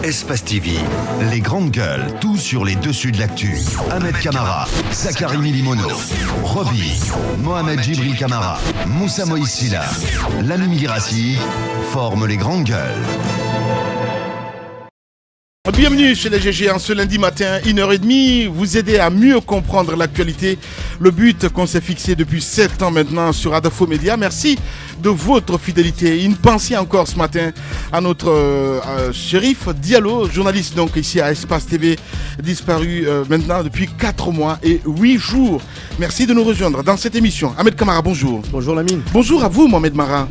Espace TV, les grandes gueules, tout sur les dessus de l'actu. Ahmed Camara, Zachary Milimono, Roby, Mohamed Djibril Camara, Moussa Moïsila, Lamine Girassi forment les grandes gueules. Bienvenue chez les GG en ce lundi matin, 1h30, vous aider à mieux comprendre l'actualité. Le but qu'on s'est fixé depuis 7 ans maintenant sur Adafo Média. Merci de votre fidélité. Une pensée encore ce matin à notre Chérif Diallo, journaliste donc ici à Espace TV, disparu maintenant depuis 4 mois et 8 jours. Merci de nous rejoindre dans cette émission. Ahmed Camara, bonjour. Bonjour Lamine. Bonjour à vous Mohamed Mara.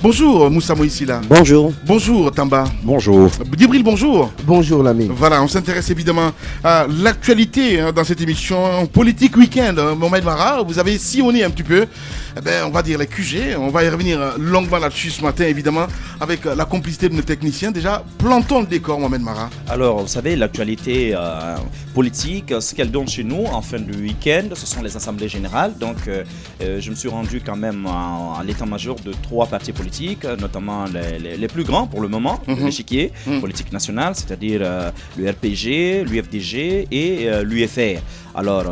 Bonjour Moussa Moïsila. Bonjour. Bonjour Tamba. Bonjour. Djibril, bonjour. Bonjour Lamine. Voilà, on s'intéresse évidemment à l'actualité dans cette émission politique week-end. Mohamed Mara, vous avez sillonné un petit peu, on va dire les QG. On va y revenir longuement là-dessus ce matin évidemment avec la complicité de nos techniciens. Déjà, plantons le décor Mohamed Mara. Alors, vous savez, l'actualité politique, ce qu'elle donne chez nous en fin de week-end, ce sont les assemblées générales. Donc, je me suis rendu quand même à l'état-major de 3 partis politiques, notamment les plus grands pour le moment, l'échiquier politique national, c'est-à-dire le RPG, l'UFDG et l'UFR. Alors,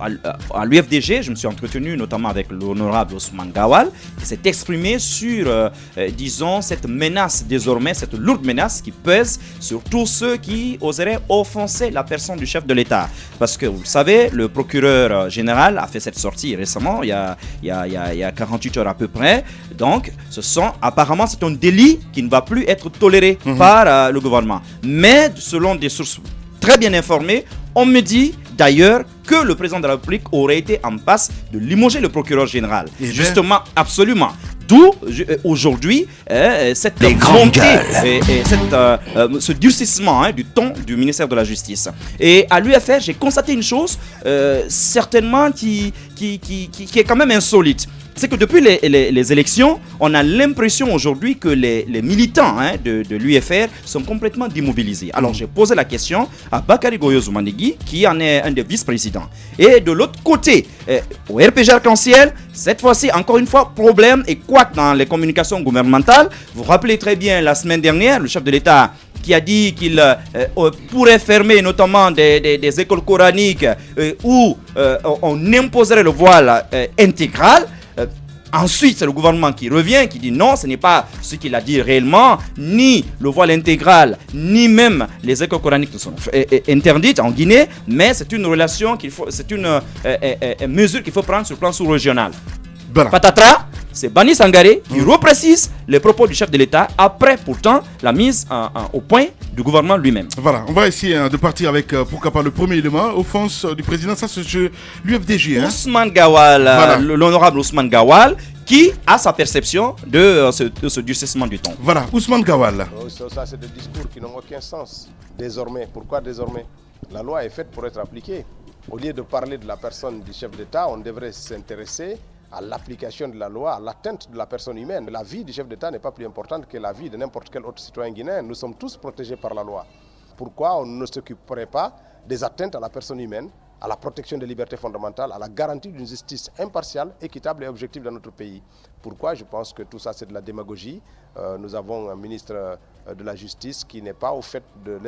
à l'UFDG, je me suis entretenu notamment avec l'honorable Ousmane Gawal, qui s'est exprimé sur, disons, cette menace désormais, cette lourde menace qui pèse sur tous ceux qui oseraient offenser la personne du chef de l'État. Parce que, vous le savez, le procureur général a fait cette sortie récemment, il y a 48 heures à peu près. Donc, apparemment, c'est un délit qui ne va plus être toléré par le gouvernement. Mais, selon des sources très bien informées, on me dit d'ailleurs que le président de la République aurait été en passe de limoger le procureur général. Et justement, absolument. D'où aujourd'hui cette montée et ce durcissement du ton du ministère de la Justice. Et à l'UFR, j'ai constaté une chose certainement qui est quand même insolite. C'est que depuis les élections, on a l'impression aujourd'hui que les militants de l'UFR sont complètement démobilisés. Alors j'ai posé la question à Bakary Goyo-Zoumanegui, qui en est un des vice-présidents. Et de l'autre côté, au RPG Arc-en-Ciel, cette fois-ci, encore une fois, problème et couac dans les communications gouvernementales. Vous vous rappelez très bien, la semaine dernière, le chef de l'État qui a dit qu'il pourrait fermer notamment des écoles coraniques où on imposerait le voile intégral. Ensuite, c'est le gouvernement qui revient, qui dit non, ce n'est pas ce qu'il a dit réellement, ni le voile intégral, ni même les écoles coraniques qui sont interdites en Guinée, mais c'est une relation c'est une mesure qu'il faut prendre sur le plan sous-régional. Voilà. Patatras, c'est Bani Sangaré qui reprécise les propos du chef de l'État après pourtant la mise au point du gouvernement lui-même. Voilà, on va essayer de partir avec pourquoi pas le premier élément, offense du président, ça c'est l'UFDG. Ousmane Gawal, voilà. L'honorable Ousmane Gawal, qui a sa perception de ce durcissement du ton. Voilà, Ousmane Gawal. Ça c'est des discours qui n'ont aucun sens. Désormais, pourquoi désormais? La loi est faite pour être appliquée. Au lieu de parler de la personne du chef d'État, on devrait s'intéresser à l'application de la loi, à l'atteinte de la personne humaine. La vie du chef d'État n'est pas plus importante que la vie de n'importe quel autre citoyen guinéen. Nous sommes tous protégés par la loi. Pourquoi on ne s'occuperait pas des atteintes à la personne humaine, à la protection des libertés fondamentales, à la garantie d'une justice impartiale, équitable et objective dans notre pays? Pourquoi? Je pense que tout ça c'est de la démagogie. Nous avons un ministre de la Justice qui n'est pas au fait de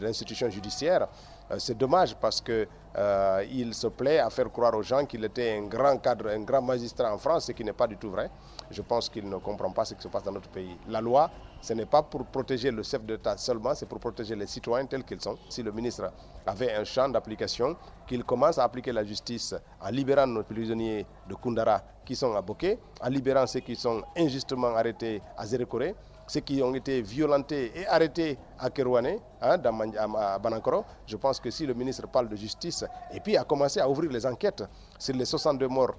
l'institution judiciaire. C'est dommage parce qu'il se plaît à faire croire aux gens qu'il était un grand cadre, un grand magistrat en France, ce qui n'est pas du tout vrai. Je pense qu'il ne comprend pas ce qui se passe dans notre pays. La loi, ce n'est pas pour protéger le chef d'État seulement, c'est pour protéger les citoyens tels qu'ils sont. Si le ministre avait un champ d'application, qu'il commence à appliquer la justice en libérant nos prisonniers de Koundara qui sont à Boké, en libérant ceux qui sont injustement arrêtés à Zérékoré, ceux qui ont été violentés et arrêtés à Kerouané, à Banankoro. Je pense que si le ministre parle de justice et puis a commencé à ouvrir les enquêtes sur les 62 morts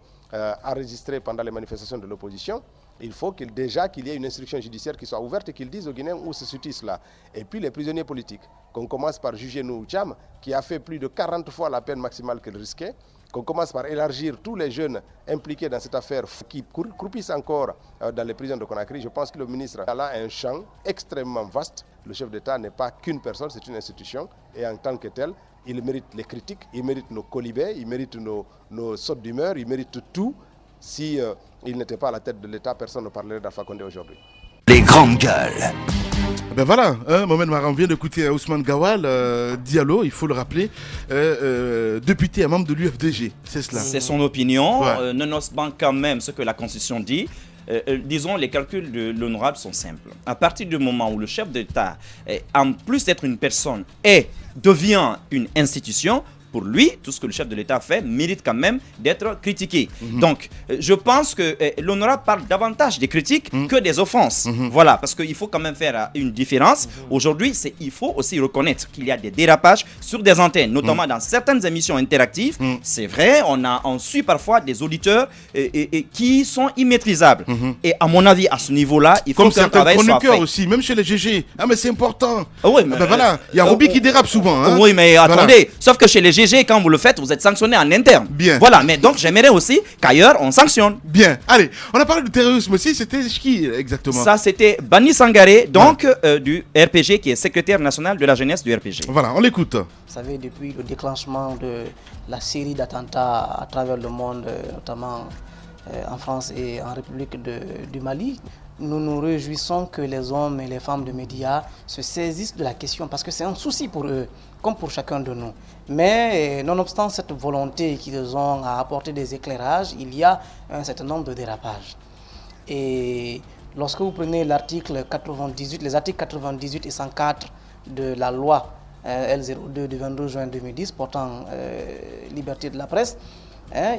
enregistrés pendant les manifestations de l'opposition, il faut qu'il y ait une instruction judiciaire qui soit ouverte et qu'il dise aux Guinéens où se situe cela. Et puis les prisonniers politiques, qu'on commence par juger Nouhou Thiam, qui a fait plus de 40 fois la peine maximale qu'il risquait, qu'on commence par élargir tous les jeunes impliqués dans cette affaire qui croupissent encore dans les prisons de Conakry. Je pense que le ministre a un champ extrêmement vaste. Le chef d'État n'est pas qu'une personne, c'est une institution. Et en tant que tel, il mérite les critiques, il mérite nos colibets, il mérite nos sautes d'humeur, il mérite tout. Si il n'était pas à la tête de l'État, personne ne parlerait d'Alpha Condé aujourd'hui. Les grandes gueules. Ben voilà, Mohamed Maram vient d'écouter Ousmane Gawal Diallo, il faut le rappeler, député et membre de l'UFDG, c'est cela. C'est son opinion, Ouais. nonobstant quand même ce que la Constitution dit. Disons, les calculs de l'honorable sont simples. À partir du moment où le chef d'État, en plus d'être une personne, devient une institution, pour lui, tout ce que le chef de l'État fait mérite quand même d'être critiqué. Donc, je pense que l'honorable parle davantage des critiques que des offenses. Voilà, parce qu'il faut quand même faire une différence. Aujourd'hui, il faut aussi reconnaître qu'il y a des dérapages sur des antennes, notamment dans certaines émissions interactives. C'est vrai, on suit parfois des auditeurs qui sont immaîtrisables. Et à mon avis, à ce niveau-là, il faut Comme que un certains travail soit chroniqueurs fait. aussi, même chez les GG. Ah mais c'est important. Ah oui, mais, Ben voilà, il y a Roby qui dérape souvent. Hein. Oui, mais Voilà. attendez, sauf que chez les GG, quand vous le faites, vous êtes sanctionné en interne. Bien. Voilà, mais donc j'aimerais aussi qu'ailleurs, on sanctionne. Bien, allez, on a parlé de terrorisme aussi, c'était qui exactement? Ça, c'était Bani Sangaré, donc du RPG, qui est secrétaire national de la jeunesse du RPG. Voilà, on l'écoute. Vous savez, depuis le déclenchement de la série d'attentats à travers le monde, notamment en France et en République du Mali, nous nous réjouissons que les hommes et les femmes de médias se saisissent de la question parce que c'est un souci pour eux, comme pour chacun de nous. Mais nonobstant cette volonté qu'ils ont à apporter des éclairages, il y a un certain nombre de dérapages. Et lorsque vous prenez l'article 98, les articles 98 et 104 de la loi L02 du 22 juin 2010 portant liberté de la presse,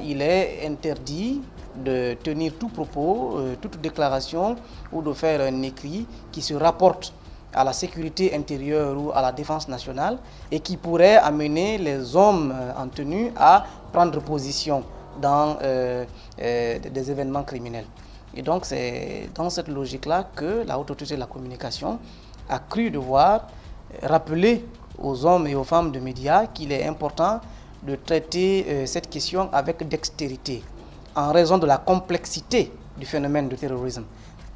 il est interdit de tenir tout propos, toute déclaration ou de faire un écrit qui se rapporte à la sécurité intérieure ou à la défense nationale et qui pourrait amener les hommes en tenue à prendre position dans des événements criminels. Et donc c'est dans cette logique-là que la Haute Autorité de la Communication a cru devoir rappeler aux hommes et aux femmes de médias qu'il est important de traiter cette question avec dextérité en raison de la complexité du phénomène de terrorisme.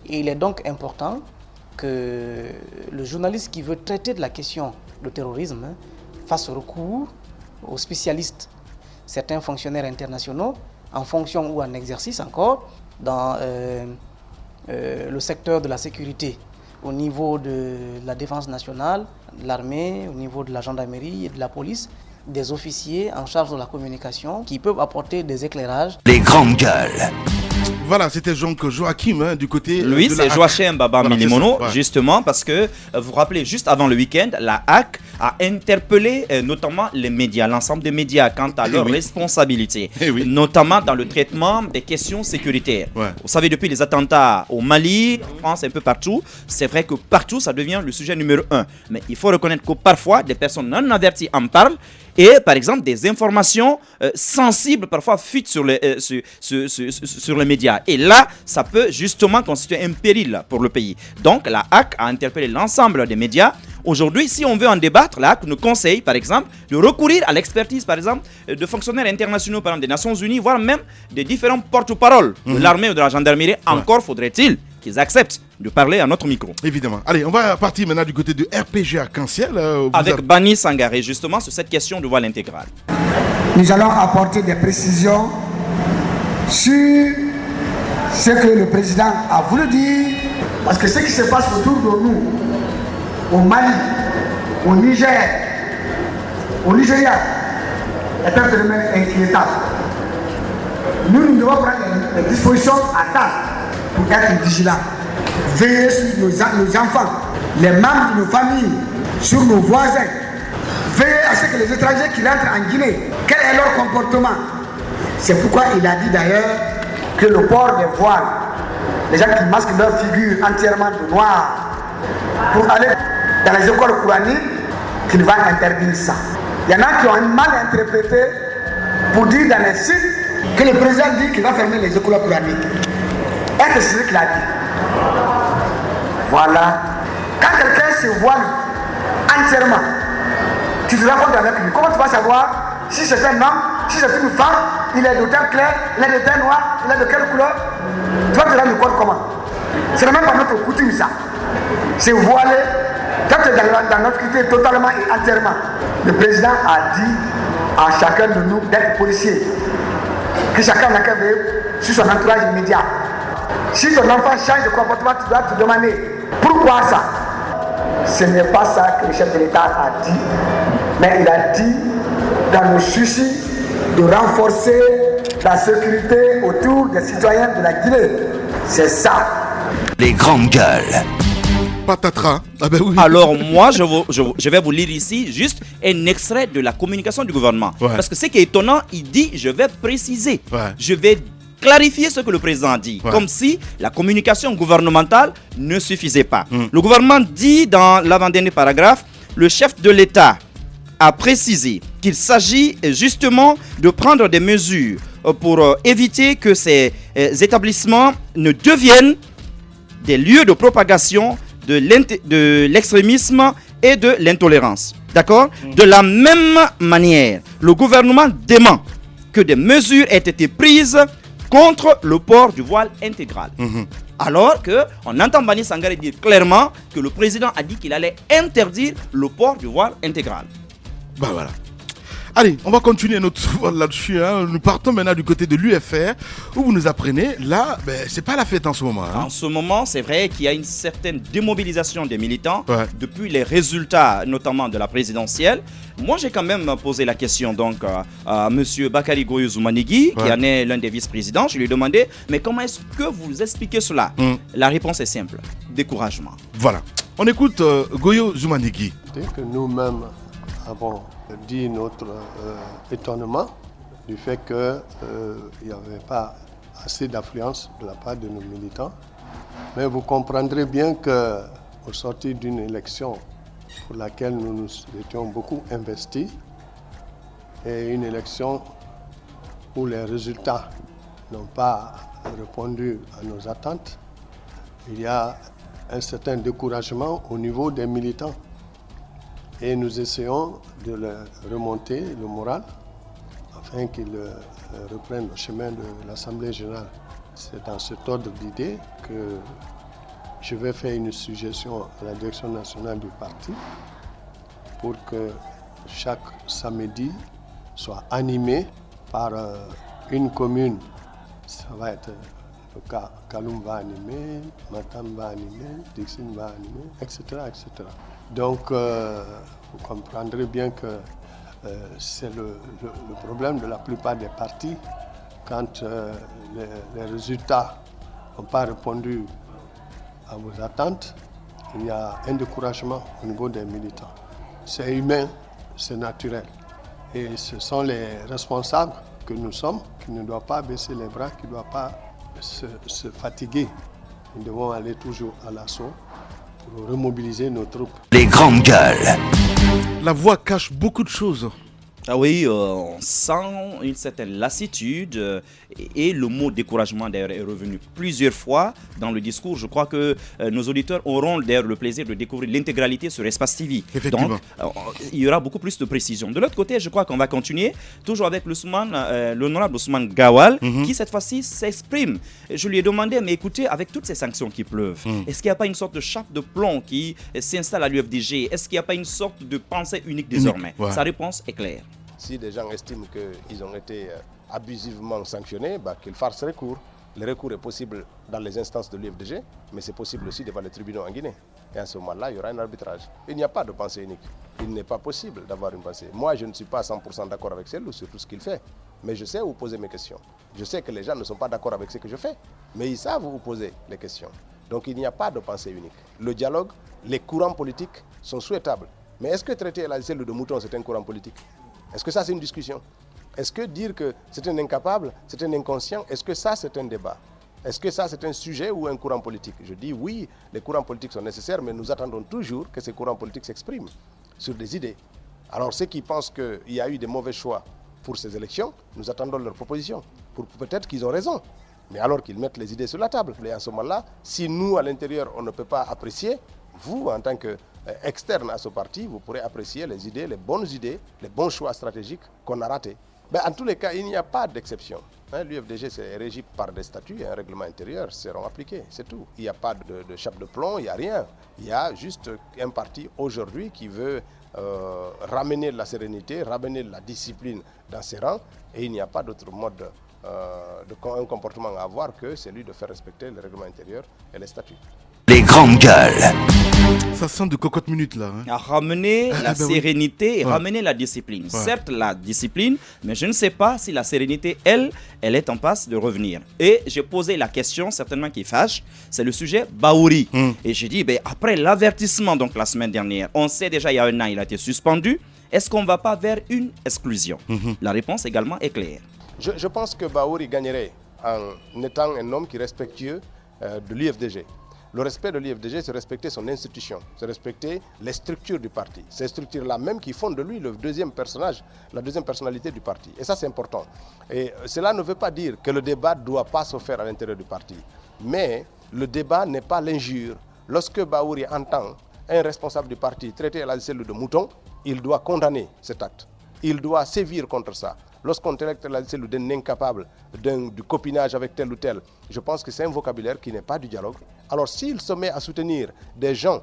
Et il est donc important que le journaliste qui veut traiter de la question de terrorisme fasse recours aux spécialistes, certains fonctionnaires internationaux, en fonction ou en exercice encore, dans le secteur de la sécurité, au niveau de la défense nationale, de l'armée, au niveau de la gendarmerie et de la police, des officiers en charge de la communication qui peuvent apporter des éclairages. Les grandes gueules. Voilà, c'était donc Joachim du côté Lui, de c'est la Joachim Baba Voilà, Milimono, c'est ça, ouais. justement parce que, vous vous rappelez, juste avant le week-end, la HAC a interpellé notamment les médias, l'ensemble des médias, quant à leur responsabilité, notamment dans le traitement des questions sécuritaires. Ouais. Vous savez, depuis les attentats au Mali, en France, un peu partout, c'est vrai que partout, ça devient le sujet numéro 1. Mais il faut reconnaître que parfois, des personnes non averties en parlent. Et par exemple, des informations sensibles parfois fuitent sur les médias. Et là, ça peut justement constituer un péril pour le pays. Donc, la HAC a interpellé l'ensemble des médias. Aujourd'hui, si on veut en débattre, la HAC nous conseille, par exemple, de recourir à l'expertise, par exemple, de fonctionnaires internationaux, par exemple, des Nations Unies, voire même des différents porte-paroles de l'armée ou de la gendarmerie. Encore faudrait-il qu'ils acceptent de parler à notre micro. Évidemment. Allez, on va partir maintenant du côté de RPG Arc-en-Ciel. Avec Bani Sangaré, justement, sur cette question de voile intégral. Nous allons apporter des précisions sur ce que le président a voulu dire, parce que ce qui se passe autour de nous, au Mali, au Niger, au Nigeria, est un phénomène inquiétant. Nous devons prendre les dispositions à temps pour être vigilants. Veiller sur nos enfants, les membres de nos familles, sur nos voisins. Veiller à ce que les étrangers qui rentrent en Guinée, quel est leur comportement. C'est pourquoi il a dit d'ailleurs que le port des voiles, les gens qui masquent leur figure entièrement de noir pour aller dans les écoles coraniques, qu'il va interdire ça. Il y en a qui ont mal interprété pour dire dans les sites que le président dit qu'il va fermer les écoles coraniques. Est-ce que c'est ce qu'il a dit? Voilà. Quand quelqu'un se voile entièrement, tu te rencontres avec lui. Comment tu vas savoir si c'est un homme, si c'est une femme, il est de teint clair, il est de teint noir, il est de quelle couleur? Tu vas te rendre compte comment? Ce n'est même pas notre coutume ça. C'est voilé. Quand tu es dans notre culture totalement et entièrement. Le président a dit à chacun de nous d'être policier. Que chacun n'a qu'à veiller sur son entourage immédiat. Si ton enfant change de comportement, tu dois te demander pourquoi ça. Ce n'est pas ça que le chef de l'État a dit, mais il a dit dans le souci de renforcer la sécurité autour des citoyens de la Guinée. C'est ça. Les grandes gueules. Patatras. Ah ben oui. Alors moi, je vais vous lire ici juste un extrait de la communication du gouvernement. Ouais. Parce que ce qui est étonnant, il dit, je vais préciser, Ouais. je vais clarifier ce que le président a dit. Ouais. Comme si la communication gouvernementale ne suffisait pas. Le gouvernement dit dans l'avant-dernier paragraphe, le chef de l'État a précisé qu'il s'agit justement de prendre des mesures pour éviter que ces établissements ne deviennent des lieux de propagation de l'extrémisme et de l'intolérance. D'accord? De la même manière, le gouvernement demande que des mesures aient été prises contre le port du voile intégral. Alors qu'on entend Bani Sangaré dire clairement que le président a dit qu'il allait interdire le port du voile intégral. Bah voilà. Allez, on va continuer notre vol là-dessus. Hein. Nous partons maintenant du côté de l'UFR où vous nous apprenez, là, c'est pas la fête en ce moment. Hein. En ce moment, c'est vrai qu'il y a une certaine démobilisation des militants depuis les résultats, notamment de la présidentielle. Moi, j'ai quand même posé la question donc à M. Bakary Goyo Zoumanigui, qui en est l'un des vice-présidents. Je lui ai demandé, mais comment est-ce que vous expliquez cela? La réponse est simple, découragement. Voilà. On écoute Goyo Zoumanigui. Dès que nous-mêmes avons dit notre étonnement du fait qu'il n'y avait pas assez d'affluence de la part de nos militants. Mais vous comprendrez bien qu'au sortir d'une élection pour laquelle nous nous étions beaucoup investis et une élection où les résultats n'ont pas répondu à nos attentes, il y a un certain découragement au niveau des militants. Et nous essayons de leur remonter le moral afin qu'ils reprennent le chemin de l'Assemblée générale. C'est dans cet ordre d'idée que je vais faire une suggestion à la direction nationale du parti pour que chaque samedi soit animé par une commune. Ça va être le cas, Kaloum va animer, Matam va animer, Dixine va animer, etc. etc. Donc, vous comprendrez bien que c'est le problème de la plupart des partis. Quand les résultats n'ont pas répondu à vos attentes, il y a un découragement au niveau des militants. C'est humain, c'est naturel. Et ce sont les responsables que nous sommes qui ne doivent pas baisser les bras, qui ne doivent pas se fatiguer. Nous devons aller toujours à l'assaut pour remobiliser nos troupes. Les grandes gueules. La voix cache beaucoup de choses. Ah oui, on sent une certaine lassitude et le mot découragement d'ailleurs est revenu plusieurs fois dans le discours. Je crois que nos auditeurs auront d'ailleurs le plaisir de découvrir l'intégralité sur Espace TV. Donc, il y aura beaucoup plus de précision. De l'autre côté, je crois qu'on va continuer toujours avec l'honorable Ousmane Gawal qui cette fois-ci s'exprime. Je lui ai demandé, mais écoutez, avec toutes ces sanctions qui pleuvent, est-ce qu'il n'y a pas une sorte de chape de plomb qui s'installe à l'UFDG? Est-ce qu'il n'y a pas une sorte de pensée unique désormais? Sa réponse est claire. Si des gens estiment qu'ils ont été abusivement sanctionnés, qu'ils fassent recours. Le recours est possible dans les instances de l'UFDG, mais c'est possible aussi devant les tribunaux en Guinée. Et à ce moment-là, il y aura un arbitrage. Il n'y a pas de pensée unique. Il n'est pas possible d'avoir une pensée. Moi, je ne suis pas 100% d'accord avec Cellou sur tout ce qu'il fait. Mais je sais où poser mes questions. Je sais que les gens ne sont pas d'accord avec ce que je fais. Mais ils savent où poser les questions. Donc il n'y a pas de pensée unique. Le dialogue, les courants politiques sont souhaitables. Mais est-ce que traiter la Cellou de mouton, c'est un courant politique? Est-ce que ça, c'est une discussion? Est-ce que dire que c'est un incapable, c'est un inconscient, est-ce que ça, c'est un débat? Est-ce que ça, c'est un sujet ou un courant politique? Je dis oui, les courants politiques sont nécessaires, mais nous attendons toujours que ces courants politiques s'expriment sur des idées. Alors ceux qui pensent qu'il y a eu des mauvais choix pour ces élections, nous attendons leurs propositions. Peut-être qu'ils ont raison, mais alors qu'ils mettent les idées sur la table. Et à ce moment-là, si nous, à l'intérieur, on ne peut pas apprécier, vous, en tant qu'externe à ce parti, vous pourrez apprécier les idées, les bons choix stratégiques qu'on a ratés. En tous les cas, il n'y a pas d'exception. L'UFDG est régi par des statuts et un règlement intérieur seront appliqués, c'est tout. Il n'y a pas de chape de plomb, il n'y a rien. Il y a juste un parti aujourd'hui qui veut ramener la sérénité, ramener la discipline dans ses rangs et il n'y a pas d'autre mode un comportement à avoir que celui de faire respecter le règlement intérieur et les statuts. Les grandes gueules. Ça sent de cocotte minute là. À ramener la sérénité et ramener la discipline. Certes, la discipline, mais je ne sais pas si la sérénité, elle est en passe de revenir. Et j'ai posé la question, certainement qui fâche, c'est le sujet Bahouri. Et j'ai dit, après l'avertissement donc la semaine dernière, on sait déjà il y a un an, il a été suspendu. Est-ce qu'on ne va pas vers une exclusion? La réponse également est claire. Je pense que Bahouri gagnerait en étant un homme qui est respectueux de l'UFDG. Le respect de l'UFDG, c'est respecter son institution, c'est respecter les structures du parti. Ces structures-là même qui font de lui le deuxième personnage, la deuxième personnalité du parti. Et ça, c'est important. Et cela ne veut pas dire que le débat ne doit pas se faire à l'intérieur du parti. Mais le débat n'est pas l'injure. Lorsque Bahouri entend un responsable du parti traiter à la cellule de mouton, il doit condamner cet acte. Il doit sévir contre ça. Lorsqu'on traite la cellule d'un incapable, du copinage avec tel ou tel, je pense que c'est un vocabulaire qui n'est pas du dialogue. Alors s'il se met à soutenir des gens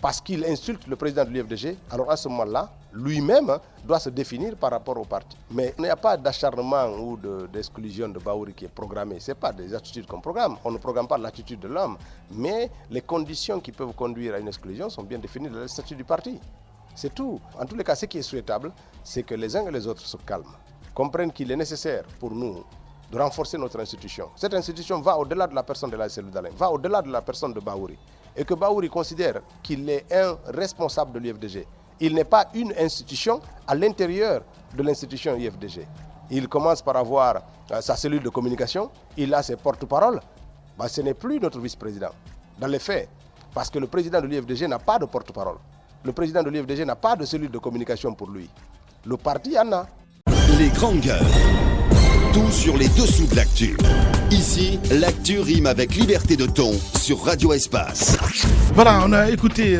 parce qu'il insulte le président de l'UFDG, alors à ce moment-là, lui-même doit se définir par rapport au parti. Mais il n'y a pas d'acharnement ou d'exclusion de Bahouri qui est programmé. Ce n'est pas des attitudes qu'on programme. On ne programme pas l'attitude de l'homme. Mais les conditions qui peuvent conduire à une exclusion sont bien définies dans le statut du parti. C'est tout. En tous les cas, ce qui est souhaitable, c'est que les uns et les autres se calment, comprennent qu'il est nécessaire pour nous de renforcer notre institution. Cette institution va au-delà de la personne de la cellule d'Alain, va au-delà de la personne de Bahouri. Et que Bahouri considère qu'il est un responsable de l'UFDG. Il n'est pas une institution à l'intérieur de l'institution UFDG. Il commence par avoir sa cellule de communication, il a ses porte-paroles. Ce n'est plus notre vice-président, dans les faits, parce que le président de l'UFDG n'a pas de porte-parole. Le président de l'UFDG n'a pas de cellule de communication pour lui. Le parti en a. Les grandes gueules. Tout sur les dessous de l'actu. Ici, l'actu rime avec liberté de ton sur Radio Espace. Voilà, on a écouté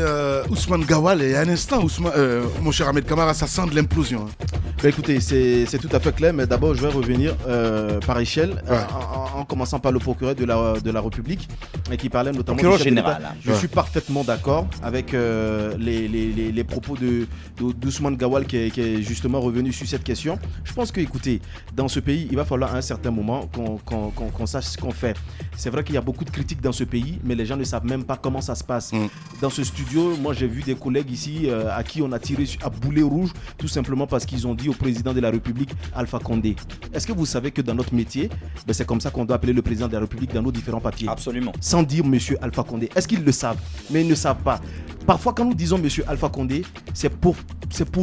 Ousmane Gawal et à un instant, mon cher Ahmed Camara, ça sent de l'implosion. Écoutez, c'est tout à fait clair, mais d'abord je vais revenir par échelle, en commençant par le procureur de la République, qui parlait notamment du chef général. Je suis parfaitement d'accord avec les propos d'Ousmane Gawal qui est justement revenu sur cette question. Je pense que, écoutez, dans ce pays, il va falloir à un certain moment qu'on sache ce qu'on fait. C'est vrai qu'il y a beaucoup de critiques dans ce pays, mais les gens ne savent même pas comment ça se passe. Dans ce studio, moi j'ai vu des collègues ici à qui on a tiré à boulet rouge, tout simplement parce qu'ils ont dit au président de la République, Alpha Condé. Est-ce que vous savez que dans notre métier, c'est comme ça qu'on doit appeler le président de la République dans nos différents papiers? Absolument. Sans dire monsieur Alpha Condé. Est-ce qu'ils le savent? Mais ils ne savent pas. Parfois, quand nous disons monsieur Alpha Condé, c'est pour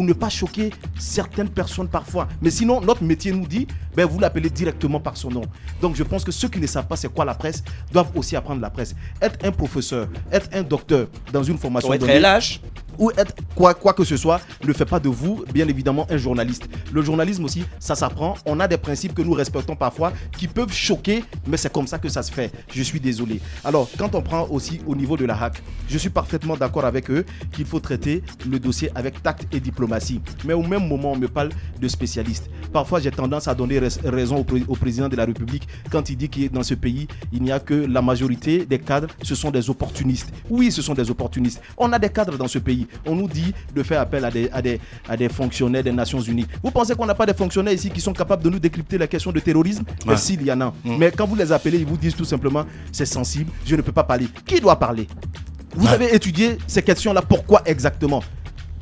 ne pas choquer certaines personnes parfois. Mais sinon, notre métier nous dit, vous l'appelez directement par son nom. Donc je pense que ceux qui ne savent pas c'est quoi la presse doivent aussi apprendre la presse. Être un professeur, être un docteur dans une formation donnée, être LH ou être quoi que ce soit, ne fait pas de vous, bien évidemment, un journaliste. Le journalisme aussi, ça s'apprend. On a des principes que nous respectons parfois qui peuvent choquer, mais c'est comme ça que ça se fait. Je suis désolé. Alors, quand on prend aussi au niveau de la HAC, je suis parfaitement d'accord avec eux qu'il faut traiter le dossier avec tact et diplomatie. Mais au même moment, on me parle de spécialistes. Parfois, j'ai tendance à donner raison au président de la République quand il dit que dans ce pays, il n'y a que la majorité des cadres, ce sont des opportunistes. Oui, ce sont des opportunistes. On a des cadres dans ce pays. On nous dit de faire appel à des fonctionnaires des Nations Unies. Vous pensez qu'on n'a pas des fonctionnaires ici qui sont capables de nous décrypter la question de terrorisme? Mais s'il y en a. Mais quand vous les appelez, ils vous disent tout simplement, c'est sensible, je ne peux pas parler. Qui doit parler? Vous avez étudié ces questions-là, pourquoi exactement?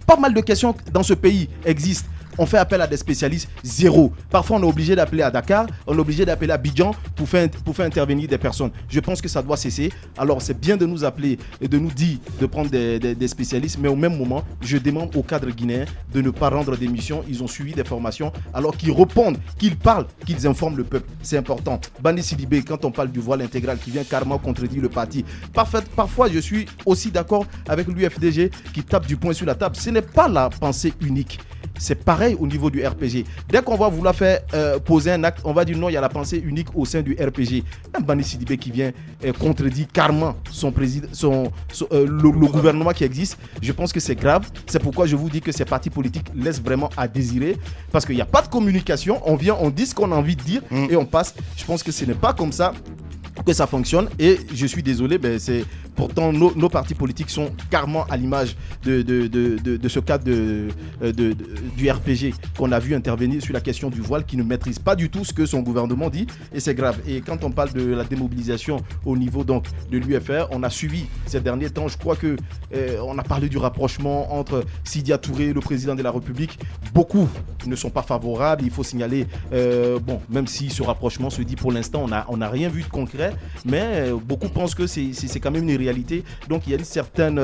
Pas mal de questions dans ce pays existent. On fait appel à des spécialistes, zéro. Parfois, on est obligé d'appeler à Dakar, on est obligé d'appeler à Abidjan pour faire intervenir des personnes. Je pense que ça doit cesser. Alors, c'est bien de nous appeler et de nous dire de prendre des spécialistes, mais au même moment, je demande aux cadres guinéens de ne pas rendre des missions. Ils ont suivi des formations, alors qu'ils répondent, qu'ils parlent, qu'ils informent le peuple. C'est important. Bani Sidibé, quand on parle du voile intégral qui vient carrément contredire le parti. Parfois, je suis aussi d'accord avec l'UFDG qui tape du poing sur la table. Ce n'est pas la pensée unique. C'est pareil au niveau du RPG. Dès qu'on va vouloir faire poser un acte, on va dire non, il y a la pensée unique au sein du RPG. Un Bani Sidibé qui vient contredire carrément le gouvernement qui existe, je pense que c'est grave. C'est pourquoi je vous dis que ces partis politiques laissent vraiment à désirer. Parce qu'il n'y a pas de communication. On vient, on dit ce qu'on a envie de dire et on passe. Je pense que ce n'est pas comme ça que ça fonctionne, et je suis désolé, Pourtant, nos partis politiques sont carrément à l'image de ce cadre du RPG qu'on a vu intervenir sur la question du voile, qui ne maîtrise pas du tout ce que son gouvernement dit, et c'est grave. Et quand on parle de la démobilisation au niveau donc de l'UFR, on a suivi ces derniers temps, je crois que on a parlé du rapprochement entre Sidya Touré, le président de la République. Beaucoup ne sont pas favorables, il faut signaler, même si ce rapprochement se dit pour l'instant, on n'a rien vu de concret, mais beaucoup pensent que c'est quand même une réalité. Donc il y a une certaine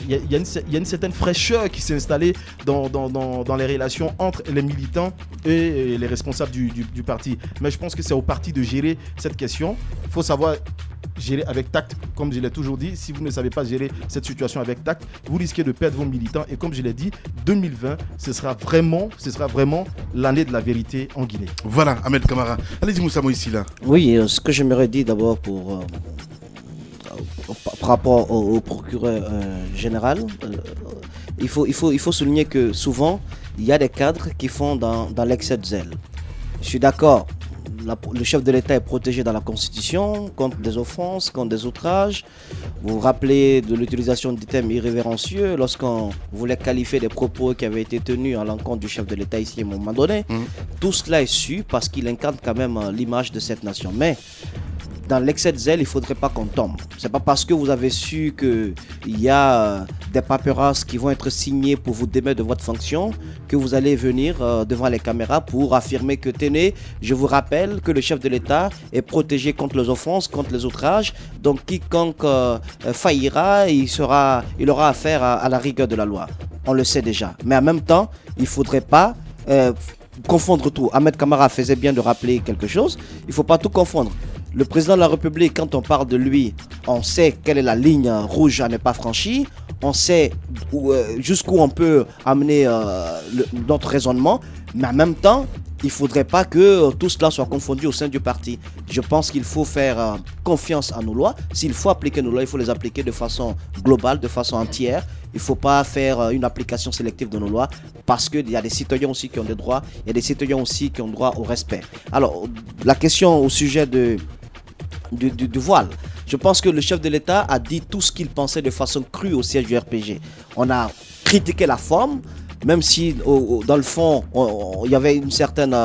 il y a une certaine fraîcheur qui s'est installée dans les relations entre les militants et les responsables du parti. Mais je pense que c'est au parti de gérer cette question. Il faut savoir gérer avec tact, comme je l'ai toujours dit. Si vous ne savez pas gérer cette situation avec tact, vous risquez de perdre vos militants. Et comme je l'ai dit, 2020, ce sera vraiment l'année de la vérité en Guinée. Voilà, Ahmed Camara. Allez-y, Moussa Moïsila. Oui, ce que j'aimerais dire d'abord par rapport au procureur général, il faut souligner que souvent, il y a des cadres qui font dans l'excès de zèle. Je suis d'accord. Le chef de l'État est protégé dans la Constitution contre des offenses, contre des outrages. Vous vous rappelez de l'utilisation du terme irrévérencieux lorsqu'on voulait qualifier des propos qui avaient été tenus à l'encontre du chef de l'État ici à un moment donné. Tout cela est su parce qu'il incarne quand même l'image de cette nation. Mais dans l'excès de zèle, il ne faudrait pas qu'on tombe. Ce n'est pas parce que vous avez su qu'il y a des paperasses qui vont être signées pour vous démettre de votre fonction que vous allez venir devant les caméras pour affirmer que tenez, je vous rappelle que le chef de l'État est protégé contre les offenses, contre les outrages. Donc quiconque faillira, il aura affaire à la rigueur de la loi. On le sait déjà. Mais en même temps, il ne faudrait pas confondre tout. Ahmed Camara faisait bien de rappeler quelque chose. Il ne faut pas tout confondre. Le président de la République, quand on parle de lui, on sait quelle est la ligne rouge à ne pas franchir. On sait jusqu'où on peut amener notre raisonnement. Mais en même temps, il ne faudrait pas que tout cela soit confondu au sein du parti. Je pense qu'il faut faire confiance à nos lois. S'il faut appliquer nos lois, il faut les appliquer de façon globale, de façon entière. Il ne faut pas faire une application sélective de nos lois parce qu'il y a des citoyens aussi qui ont des droits. Il y a des citoyens aussi qui ont droit au respect. Alors, la question au sujet du voile. Je pense que le chef de l'État a dit tout ce qu'il pensait de façon crue au siège du RPG. On a critiqué la forme, même si dans le fond il y avait une certaine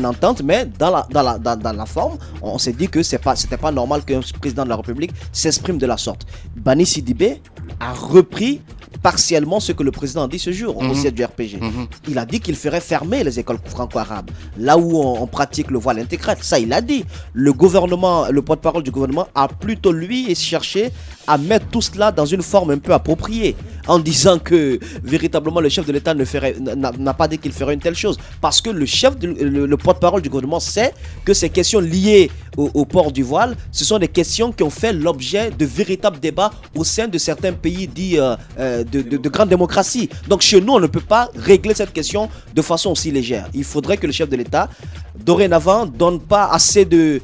entente, mais dans la forme, on s'est dit que c'était pas normal qu'un président de la République s'exprime de la sorte. Bani Sidibé a repris partiellement ce que le président a dit ce jour au siège du RPG. Il a dit qu'il ferait fermer les écoles franco-arabes, là où on pratique le voile intégral. Ça, il a dit. Le gouvernement, le porte-parole du gouvernement a plutôt, lui, cherché à mettre tout cela dans une forme un peu appropriée, en disant que véritablement le chef de l'État n'a pas dit qu'il ferait une telle chose. Parce que le porte-parole du gouvernement sait que ces questions liées au port du voile, ce sont des questions qui ont fait l'objet de véritables débats au sein de certains pays dits de grande démocratie. Donc chez nous, on ne peut pas régler cette question de façon aussi légère. Il faudrait que le chef de l'État, dorénavant, donne pas assez de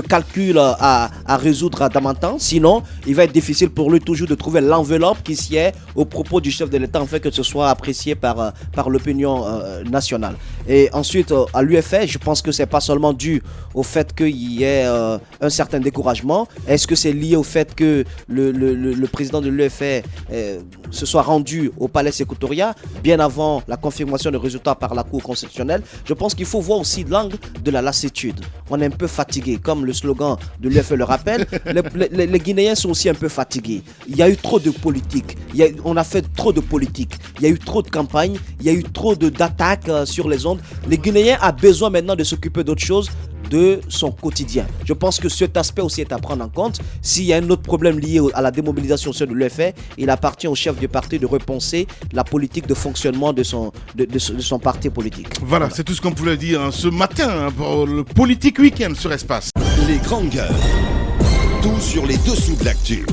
calculs à résoudre à Damantan. Sinon, il va être difficile pour lui toujours de trouver l'enveloppe qui sied au propos du chef de l'État, afin que ce soit apprécié par l'opinion nationale. Et ensuite, à l'UFR, je pense que c'est pas seulement dû au fait qu'il y ait un certain découragement. Est-ce que c'est lié au fait que le président de l'UFR se soit rendu au palais Sékou-Touré bien avant la confirmation des résultats par la Cour constitutionnelle? Je pense qu'il faut voir aussi l'angle de la lassitude. On est un peu fatigué, comme le slogan de l'UFR le rappelle. Les Guinéens sont aussi un peu fatigués. Il y a eu trop de politique. On a fait trop de politique. Il y a eu trop de campagnes. Il y a eu trop d'attaques sur les ondes. Les Guinéens ont besoin maintenant de s'occuper d'autre chose, de son quotidien. Je pense que cet aspect aussi est à prendre en compte. S'il y a un autre problème lié à la démobilisation de l'UFR, il appartient au chef du parti de repenser la politique de fonctionnement de son parti politique. Voilà, c'est tout ce qu'on voulait dire ce matin pour le Politique Week-end sur Espace. Les grandes gueules. Tout sur les dessous de l'actu.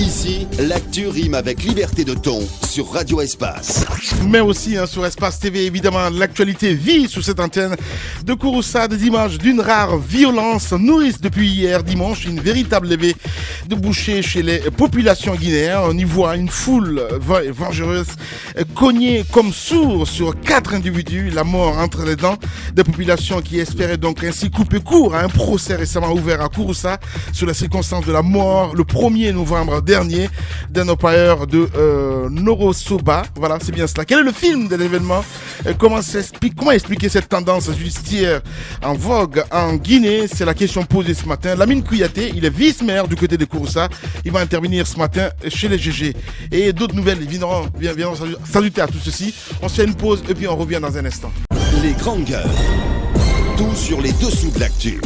Ici, l'actu rime avec liberté de ton sur Radio Espace. Mais aussi sur Espace TV, évidemment, l'actualité vit sous cette antenne de Kouroussa. Des images d'une rare violence nourrissent depuis hier dimanche une véritable levée de bouchées chez les populations guinéennes. On y voit une foule vengereuse cognée comme sourd sur 4 individus. La mort entre les dents des populations qui espéraient donc ainsi couper court à un procès récemment ouvert à Kouroussa sur les circonstances de la mort le 1er novembre dernier d'un opérateur de Norosoba. Voilà, c'est bien cela. Quel est le film de l'événement? Comment expliquer cette tendance judiciaire en vogue en Guinée? C'est la question posée ce matin. Lamine Kouyaté, il est vice-maire du côté de Kouroussa. Il va intervenir ce matin chez les GG. Et d'autres nouvelles viendront s'ajouter à tout ceci. On se fait une pause et puis on revient dans un instant. Les grandes gueules. Tout sur les dessous de l'actu.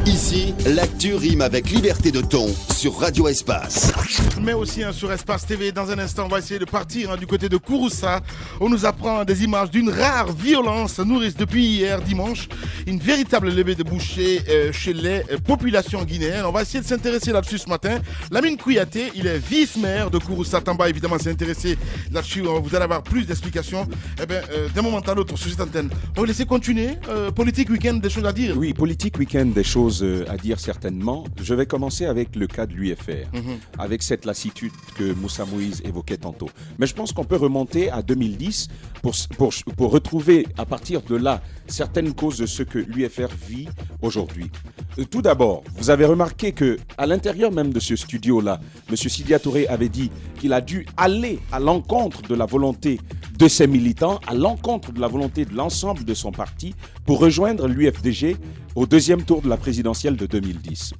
Ici, l'actu rime avec liberté de ton sur Radio Espace. Mais aussi sur Espace TV. Dans un instant, on va essayer de partir du côté de Kouroussa. On nous apprend des images d'une rare violence nourrissent depuis hier dimanche une véritable levée de bouchées chez les populations guinéennes. On va essayer de s'intéresser là-dessus ce matin. Lamine Kouyaté, il est vice-maire de Kouroussa. Tamba, évidemment, s'est intéressé là-dessus. Vous allez avoir plus d'explications d'un moment à l'autre sur cette antenne. On va laisser continuer. Politique Week-end, des choses à dire? Oui, Politique Week-end, des choses à dire certainement. Je vais commencer avec le cas de l'UFR, avec cette lassitude que Moussa Moïse évoquait tantôt. Mais je pense qu'on peut remonter à 2010 pour retrouver à partir de là certaines causes de ce que l'UFR vit aujourd'hui. Tout d'abord, vous avez remarqué qu'à l'intérieur même de ce studio-là, M. Sidya Touré avait dit qu'il a dû aller à l'encontre de la volonté de ses militants, à l'encontre de la volonté de l'ensemble de son parti pour rejoindre l'UFDG au deuxième tour de la présidentielle de 2010.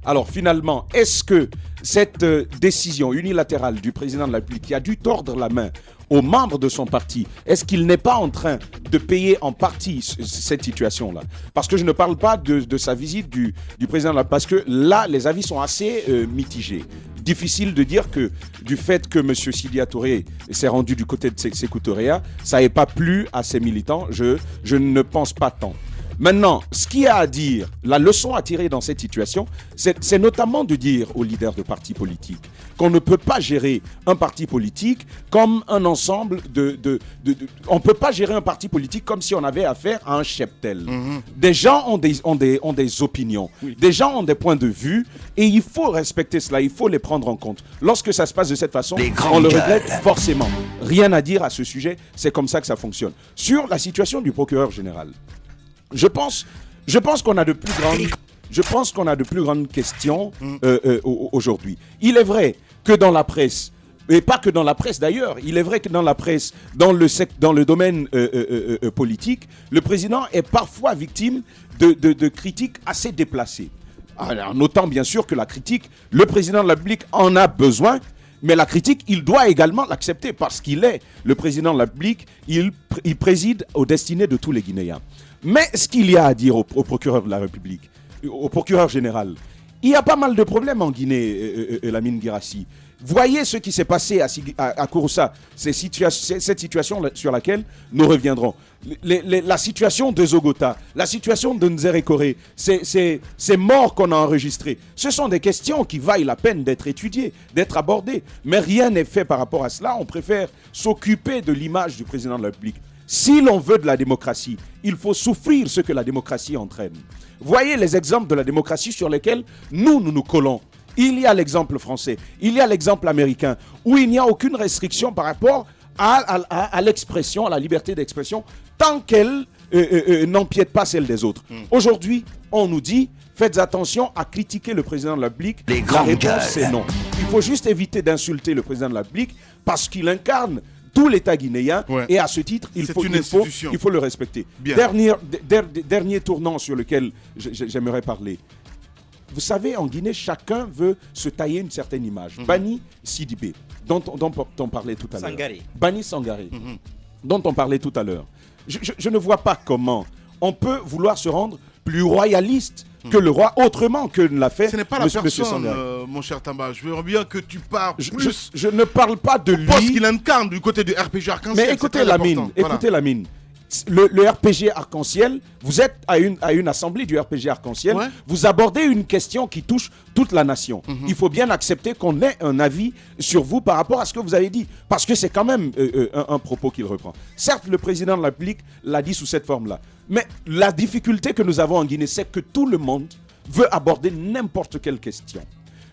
Alors finalement, est-ce que cette décision unilatérale du président de la République qui a dû tordre la main aux membres de son parti, est-ce qu'il n'est pas en train de payer en partie cette situation-là? Parce que je ne parle pas de sa visite du président de la République, parce que là, les avis sont assez mitigés. Difficile de dire que du fait que M. Sidya Touré s'est rendu du côté de Sékou Touré, ça n'ait pas plu à ses militants. Je ne pense pas tant. Maintenant, ce qu'il y a à dire, la leçon à tirer dans cette situation, c'est notamment de dire aux leaders de partis politiques qu'on ne peut pas gérer un parti politique comme un ensemble on ne peut pas gérer un parti politique comme si on avait affaire à un cheptel. Des gens ont des opinions, des gens ont des points de vue et il faut respecter cela, il faut les prendre en compte. Lorsque ça se passe de cette façon, on le regrette forcément. Rien à dire à ce sujet, c'est comme ça que ça fonctionne. Sur la situation du procureur général, je pense qu'on a de plus grandes questions aujourd'hui. Il est vrai que dans la presse, et pas que dans la presse d'ailleurs, il est vrai que dans la presse, dans le domaine politique, le président est parfois victime de critiques assez déplacées. Alors, notant bien sûr que la critique, le président de la République en a besoin, mais la critique, il doit également l'accepter parce qu'il est le président de la République, il préside aux destinées de tous les Guinéens. Mais ce qu'il y a à dire au procureur de la République, au procureur général, il y a pas mal de problèmes en Guinée, Lamine Guirassy. Voyez ce qui s'est passé à Kouroussa, cette situation sur laquelle nous reviendrons. La situation de Zogota, la situation de Nzérékoré, ces morts qu'on a enregistrées, ce sont des questions qui valent la peine d'être étudiées, d'être abordées. Mais rien n'est fait par rapport à cela. On préfère s'occuper de l'image du président de la République. Si l'on veut de la démocratie, il faut souffrir ce que la démocratie entraîne. Voyez les exemples de la démocratie sur lesquels nous collons. Il y a l'exemple français, il y a l'exemple américain, où il n'y a aucune restriction par rapport à l'expression, à la liberté d'expression, tant qu'elle n'empiète pas celle des autres. Aujourd'hui, on nous dit, faites attention à critiquer le président de la République. La réponse, c'est non. Il faut juste éviter d'insulter le président de la République parce qu'il incarne tout l'État guinéen et à ce titre, il faut le respecter. Dernier tournant sur lequel j'aimerais parler. Vous savez, en Guinée, chacun veut se tailler une certaine image. Bani Sidibé, dont on parlait tout à l'heure. Bani Sangaré, dont on parlait tout à l'heure. Je ne vois pas comment on peut vouloir se rendre plus royaliste que le roi, autrement que ne l'a fait. Ce n'est pas la personne, mon cher Tamba. Je veux bien que tu parles plus. Je ne parle pas de lui. Parce qu'il incarne du côté du RPG Arc-en-Ciel. Mais écoutez Lamine, le RPG Arc-en-Ciel, vous êtes à une assemblée du RPG Arc-en-Ciel, vous abordez une question qui touche toute la nation. Il faut bien accepter qu'on ait un avis sur vous par rapport à ce que vous avez dit, parce que c'est quand même un propos qu'il reprend. Certes, le président de la République l'a dit sous cette forme-là, mais la difficulté que nous avons en Guinée, c'est que tout le monde veut aborder n'importe quelle question.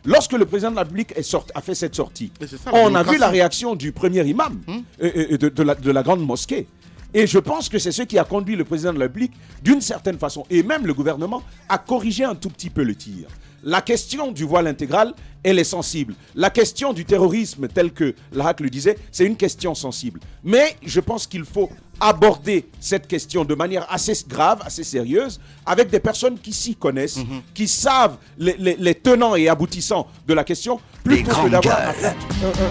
Lorsque le président de la République a fait cette sortie, on a vu la réaction du premier imam de la grande mosquée. Et je pense que c'est ce qui a conduit le président de la République, d'une certaine façon, et même le gouvernement, à corriger un tout petit peu le tir. La question du voile intégral, elle est sensible. La question du terrorisme, tel que Lahak le disait, c'est une question sensible. Mais je pense qu'il faut aborder cette question de manière assez grave, assez sérieuse, avec des personnes qui s'y connaissent, qui savent les tenants et aboutissants de la question, plutôt que d'avoir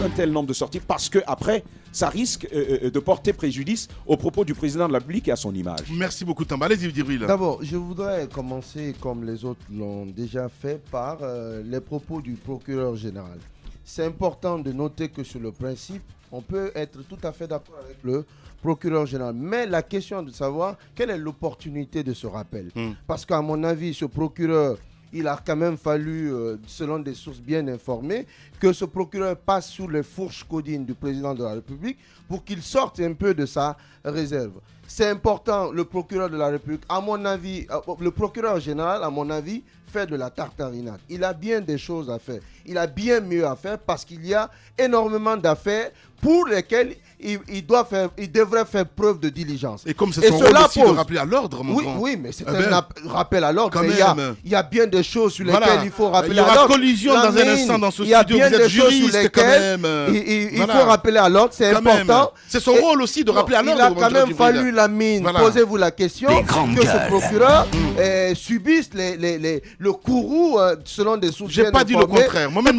un tel nombre de sorties, parce que après, ça risque de porter préjudice aux propos du président de la République et à son image. Merci beaucoup, Tamba. Allez-y, Djibril. D'abord, je voudrais commencer, comme les autres l'ont déjà fait, par les propos du procureur général. C'est important de noter que sur le principe, on peut être tout à fait d'accord avec le procureur général. Mais la question est de savoir quelle est l'opportunité de ce rappel. Parce qu'à mon avis, ce procureur, il a quand même fallu, selon des sources bien informées, que ce procureur passe sous les fourches codines du président de la République pour qu'il sorte un peu de sa réserve. C'est important, le procureur de la République, à mon avis, le procureur général, à mon avis, fait de la tartarinade. Il a bien des choses à faire. Il a bien mieux à faire parce qu'il y a énormément d'affaires pour lesquelles il devrait faire preuve de diligence. Et comme c'est son rôle aussi de rappeler à l'ordre, mon grand. Oui, mais c'est un rappel à l'ordre. Il y a bien des choses sur lesquelles il faut rappeler à l'ordre. Il y aura collision dans un instant dans ce studio. Vous êtes juriste quand même. Il faut rappeler à l'ordre, c'est important. C'est son rôle aussi de rappeler à l'ordre. Il a quand même fallu, Lamine, posez-vous la question, que ce procureur subisse le courroux selon des sources. Je n'ai pas dit le contraire. Moi-même,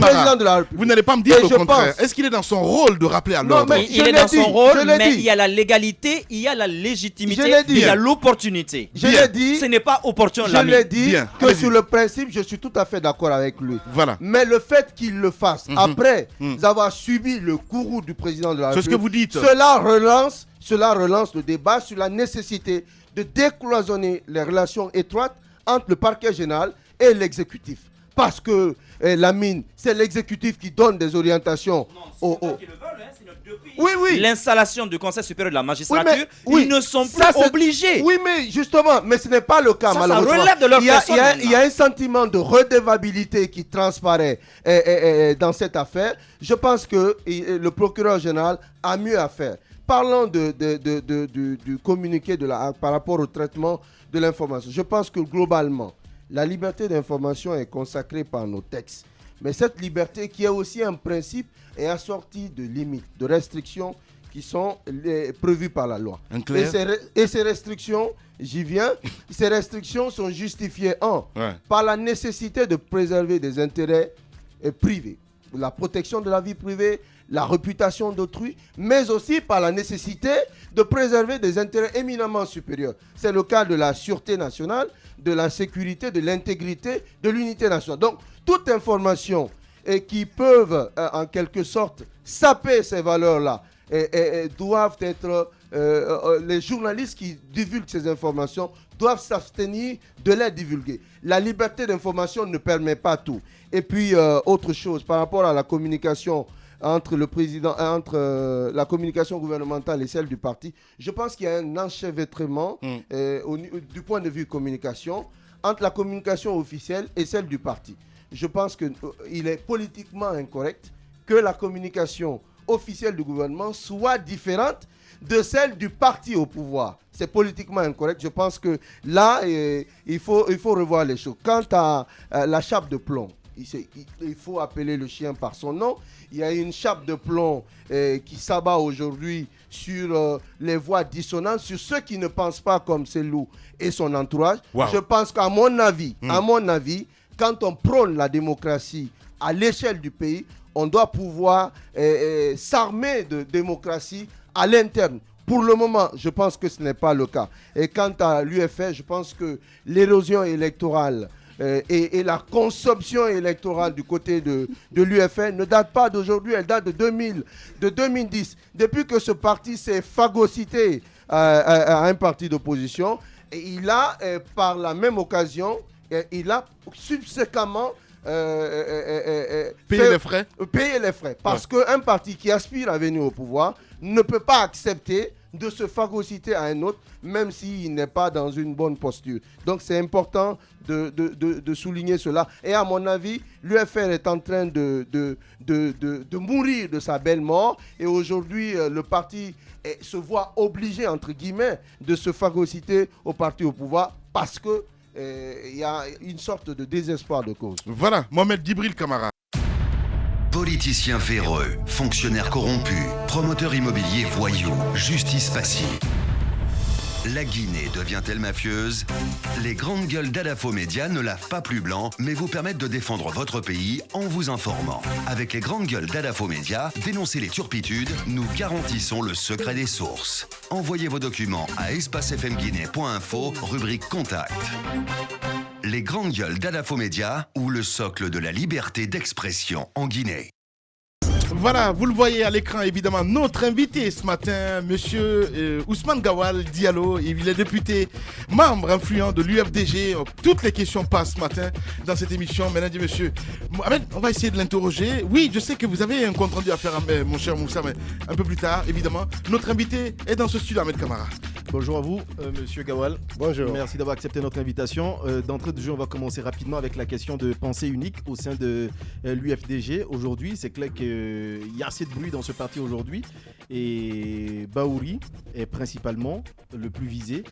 vous n'allez pas me dire le contraire. Est-ce qu'il est dans son rôle de rappeler à l'ordre? Il est dans son rôle, mais il y a la légalité, il y a la légitimité, il y a l'opportunité. Je l'ai dit. Ce n'est pas opportun. Je l'ai dit que sur le principe, je suis tout à fait d'accord avec lui. Voilà. Mais le fait qu'il le fasse après avoir subi le courroux du président de la République, c'est ce que vous dites. Cela relance le débat sur la nécessité de décloisonner les relations étroites entre le parquet général et l'exécutif. Parce que, Lamine, c'est l'exécutif qui donne des orientations aux... Oui. L'installation du Conseil supérieur de la magistrature, ils ne sont plus obligés. Oui, mais justement, mais ce n'est pas le cas, malheureusement. Ça relève de leur personne. Il y a un sentiment de redevabilité qui transparaît dans cette affaire. Je pense que le procureur général a mieux à faire. Parlons du communiqué par rapport au traitement de l'information. Je pense que globalement, la liberté d'information est consacrée par nos textes. Mais cette liberté qui est aussi un principe est assortie de limites, de restrictions qui sont prévues par la loi. Et ces restrictions, j'y viens, ces restrictions sont justifiées par la nécessité de préserver des intérêts privés, la protection de la vie privée, la réputation d'autrui, mais aussi par la nécessité de préserver des intérêts éminemment supérieurs. C'est le cas de la sûreté nationale, de la sécurité, de l'intégrité, de l'unité nationale. Donc, toute information qui peuvent, en quelque sorte, saper ces valeurs-là, doivent être... les journalistes qui divulguent ces informations doivent s'abstenir de les divulguer. La liberté d'information ne permet pas tout. Et puis, autre chose, par rapport à la communication entre le président, entre la communication gouvernementale et celle du parti, je pense qu'il y a un enchevêtrement du point de vue communication entre la communication officielle et celle du parti. Je pense qu'il est politiquement incorrect que la communication officielle du gouvernement soit différente de celle du parti au pouvoir. C'est politiquement incorrect. Je pense que là, il faut revoir les choses. Quant à la chape de plomb, il faut appeler le chien par son nom. Il y a une chape de plomb qui s'abat aujourd'hui sur les voix dissonantes, sur ceux qui ne pensent pas comme Selou et son entourage. Wow. Je pense qu'à mon avis, quand on prône la démocratie à l'échelle du pays, on doit pouvoir s'armer de démocratie à l'interne. Pour le moment, je pense que ce n'est pas le cas. Et quant à l'UFR, je pense que l'érosion électorale et la consomption électorale du côté de l'UFR ne date pas d'aujourd'hui, elle date de 2010. Depuis que ce parti s'est phagocyté à un parti d'opposition. Et il a, par la même occasion, il a subséquemment payer les frais. Payer les frais. Parce qu'un parti qui aspire à venir au pouvoir ne peut pas accepter de se phagocyter à un autre, même s'il n'est pas dans une bonne posture. Donc c'est important de souligner cela. Et à mon avis, l'UFR est en train de mourir de sa belle mort. Et aujourd'hui, le parti se voit obligé, entre guillemets, de se phagocyter au parti au pouvoir parce que il y a une sorte de désespoir de cause. Voilà, Mohamed Djibril Camara. Politiciens véreux, fonctionnaires corrompus, promoteurs immobiliers voyous, justice passive. La Guinée devient-elle mafieuse? Les grandes gueules d'Adafo Média ne lavent pas plus blanc, mais vous permettent de défendre votre pays en vous informant. Avec les grandes gueules d'Adafo Média, dénoncez les turpitudes, nous garantissons le secret des sources. Envoyez vos documents à espacefmguinée.info, rubrique Contact. Les grandes gueules d'Adafo Média ou le socle de la liberté d'expression en Guinée. Voilà, vous le voyez à l'écran, évidemment, notre invité ce matin, monsieur Ousmane Gawal Diallo, il est député, membre influent de l'UFDG. Toutes les questions passent ce matin dans cette émission. Mesdames et messieurs, Mohamed, on va essayer de l'interroger. Oui, je sais que vous avez un compte rendu à faire, mon cher Moussa, mais un peu plus tard, évidemment. Notre invité est dans ce studio, Ahmed Camara. Bonjour à vous, monsieur Gawal. Bonjour. Merci d'avoir accepté notre invitation. D'entrée de jeu, on va commencer rapidement avec la question de pensée unique au sein de l'UFDG. Aujourd'hui, c'est clair qu'il y a assez de bruit dans ce parti aujourd'hui. Et Bahouri est principalement le plus visé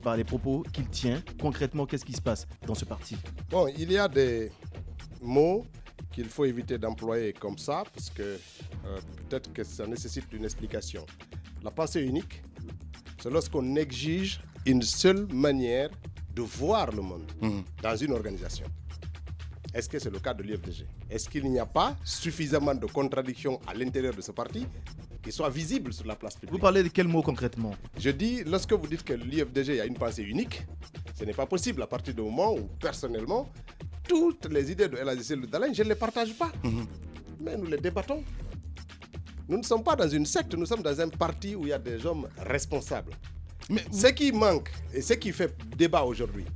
par les propos qu'il tient. Concrètement, qu'est-ce qui se passe dans ce parti? Bon, il y a des mots qu'il faut éviter d'employer comme ça, parce que peut-être que ça nécessite une explication. La pensée unique, c'est lorsqu'on exige une seule manière de voir le monde dans une organisation. Est-ce que c'est le cas de l'UFDG? Est-ce qu'il n'y a pas suffisamment de contradictions à l'intérieur de ce parti qui soient visibles sur la place publique? Vous parlez de quels mots concrètement? Je dis, lorsque vous dites que l'UFDG a une pensée unique, ce n'est pas possible à partir du moment où, personnellement, toutes les idées de El Hadji Cellou Dalein, je ne les partage pas. Mais nous les débattons. Nous ne sommes pas dans une secte, nous sommes dans un parti où il y a des hommes responsables. Mais ce qui manque et ce qui fait débat aujourd'hui,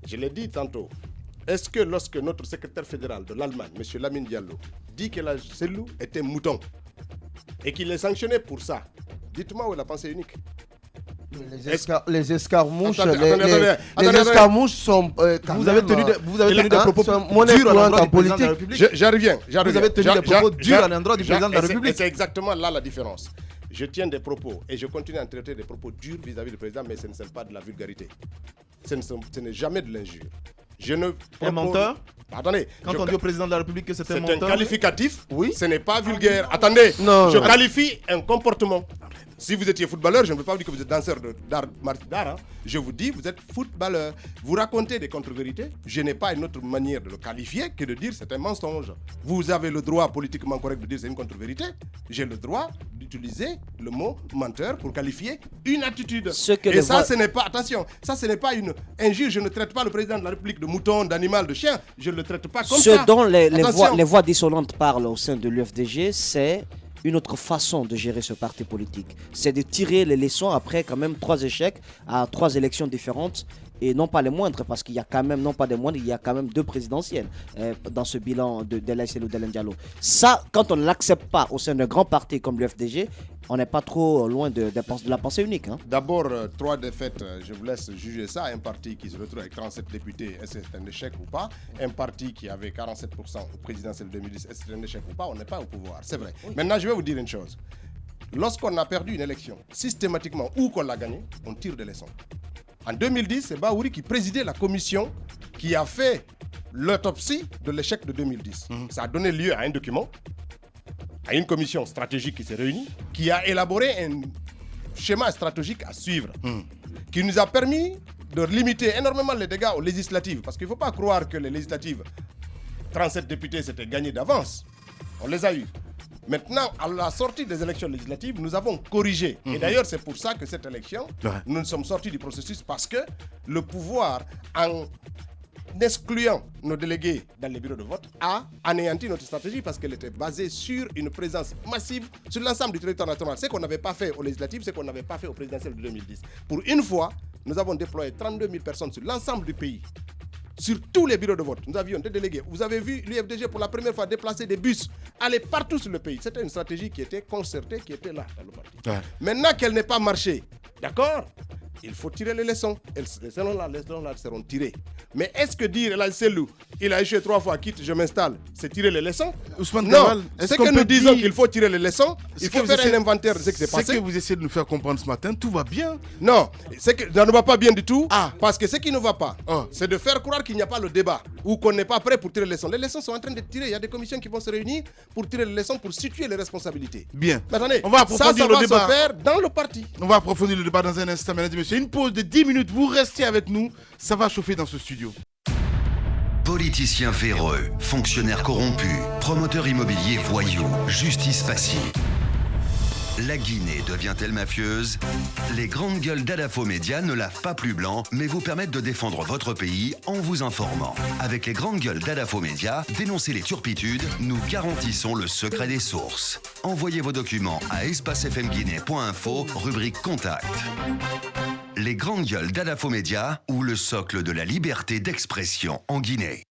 je l'ai dit tantôt, est-ce que lorsque notre secrétaire fédéral de l'Allemagne, M. Lamine Diallo, dit que la Cellou était mouton et qu'il est sanctionné pour ça, dites-moi où est la pensée unique? Les escarmouches, les escarmouches sont. Vous avez tenu des propos durs à l'endroit du président de la République. J'y reviens. Vous avez tenu des propos durs à l'endroit du président de la République. C'est exactement là la différence. Je tiens des propos et je continue à traiter des propos durs vis-à-vis du président, mais ce ne sont pas de la vulgarité. Ce n'est jamais de l'injure. Un menteur? Attendez. Quand on dit au président de la République que c'est un menteur. C'est un qualificatif. Oui. Ce n'est pas vulgaire. Attendez. Non. Je qualifie un comportement. Si vous étiez footballeur, je ne veux pas vous dire que vous êtes danseur d'art. Hein. Je vous dis, vous êtes footballeur. Vous racontez des contre-vérités. Je n'ai pas une autre manière de le qualifier que de dire c'est un mensonge. Vous avez le droit politiquement correct de dire c'est une contre-vérité. J'ai le droit d'utiliser le mot menteur pour qualifier une attitude. Et ça, ce n'est pas, attention, ça, ce n'est pas une injure. Je ne traite pas le président de la République de mouton, d'animal, de chien. Je ne le traite pas comme ça. Ce dont les voix dissonantes parlent au sein de l'UFDG, c'est une autre façon de gérer ce parti politique. C'est de tirer les leçons après quand même 3 échecs à 3 élections différentes et non pas les moindres, parce qu'il y a quand même, non pas des moindres, il y a quand même 2 présidentielles dans ce bilan de El Hadji Cellou Dalein Diallo. Ça, quand on ne l'accepte pas au sein d'un grand parti comme l'UFDG, on n'est pas trop loin de la pensée unique. Hein. D'abord, 3 défaites, je vous laisse juger ça. Un parti qui se retrouve avec 37 députés, est-ce que c'est un échec ou pas? Un parti qui avait 47% au présidentiel 2010, est-ce que c'est un échec ou pas? On n'est pas au pouvoir, c'est vrai. Oui. Maintenant, je vais vous dire une chose. Lorsqu'on a perdu une élection, systématiquement, ou qu'on l'a gagnée, on tire des leçons. En 2010, c'est Bahouri qui présidait la commission qui a fait l'autopsie de l'échec de 2010. Ça a donné lieu à un document, à une commission stratégique qui s'est réunie, qui a élaboré un schéma stratégique à suivre, qui nous a permis de limiter énormément les dégâts aux législatives. Parce qu'il ne faut pas croire que les législatives, 37 députés, c'était gagné d'avance. On les a eus. Maintenant, à la sortie des élections législatives, nous avons corrigé. Et d'ailleurs, c'est pour ça que cette élection, nous sommes sortis du processus parce que le pouvoir, en excluant nos délégués dans les bureaux de vote, a anéanti notre stratégie parce qu'elle était basée sur une présence massive sur l'ensemble du territoire national. Ce qu'on n'avait pas fait aux législatives, ce qu'on n'avait pas fait au présidentiel de 2010. Pour une fois, nous avons déployé 32 000 personnes sur l'ensemble du pays. Sur tous les bureaux de vote, nous avions des délégués. Vous avez vu l'UFDG pour la première fois déplacer des bus, aller partout sur le pays. C'était une stratégie qui était concertée, qui était là dans le parti. Ouais. Maintenant qu'elle n'est pas marché, d'accord, il faut tirer les leçons. Les leçons là seront tirées. Mais est-ce que dire El Selou, il a échoué 3 fois, quitte, je m'installe, c'est tirer les leçons? Ousmane Non, Gamal, c'est que nous disons qu'il faut tirer les leçons, il faut faire un inventaire de ce qui s'est passé. Ce que vous essayez de nous faire comprendre ce matin, tout va bien. Non, ça ne va pas bien du tout, parce que ce qui ne va pas, c'est de faire croire qu'il n'y a pas le débat, ou qu'on n'est pas prêt pour tirer les leçons. Les leçons sont en train de tirer, il y a des commissions qui vont se réunir pour tirer les leçons, pour situer les responsabilités. Bien. Mais attendez, on va approfondir le débat. Ça va se faire dans le parti. On va approfondir le débat dans un instant, mesdames et messieurs. Une pause de 10 minutes, vous restez avec nous, ça va chauffer dans ce studio. Politiciens véreux, fonctionnaires corrompus, promoteurs immobiliers voyous, justice passive. La Guinée devient-elle mafieuse? Les grandes gueules d'Adafo Média ne lavent pas plus blanc, mais vous permettent de défendre votre pays en vous informant. Avec les grandes gueules d'Adafo Média, dénoncez les turpitudes, nous garantissons le secret des sources. Envoyez vos documents à espacefmguinée.info, rubrique Contact. Les grandes gueules d'Adafo Média ou le socle de la liberté d'expression en Guinée.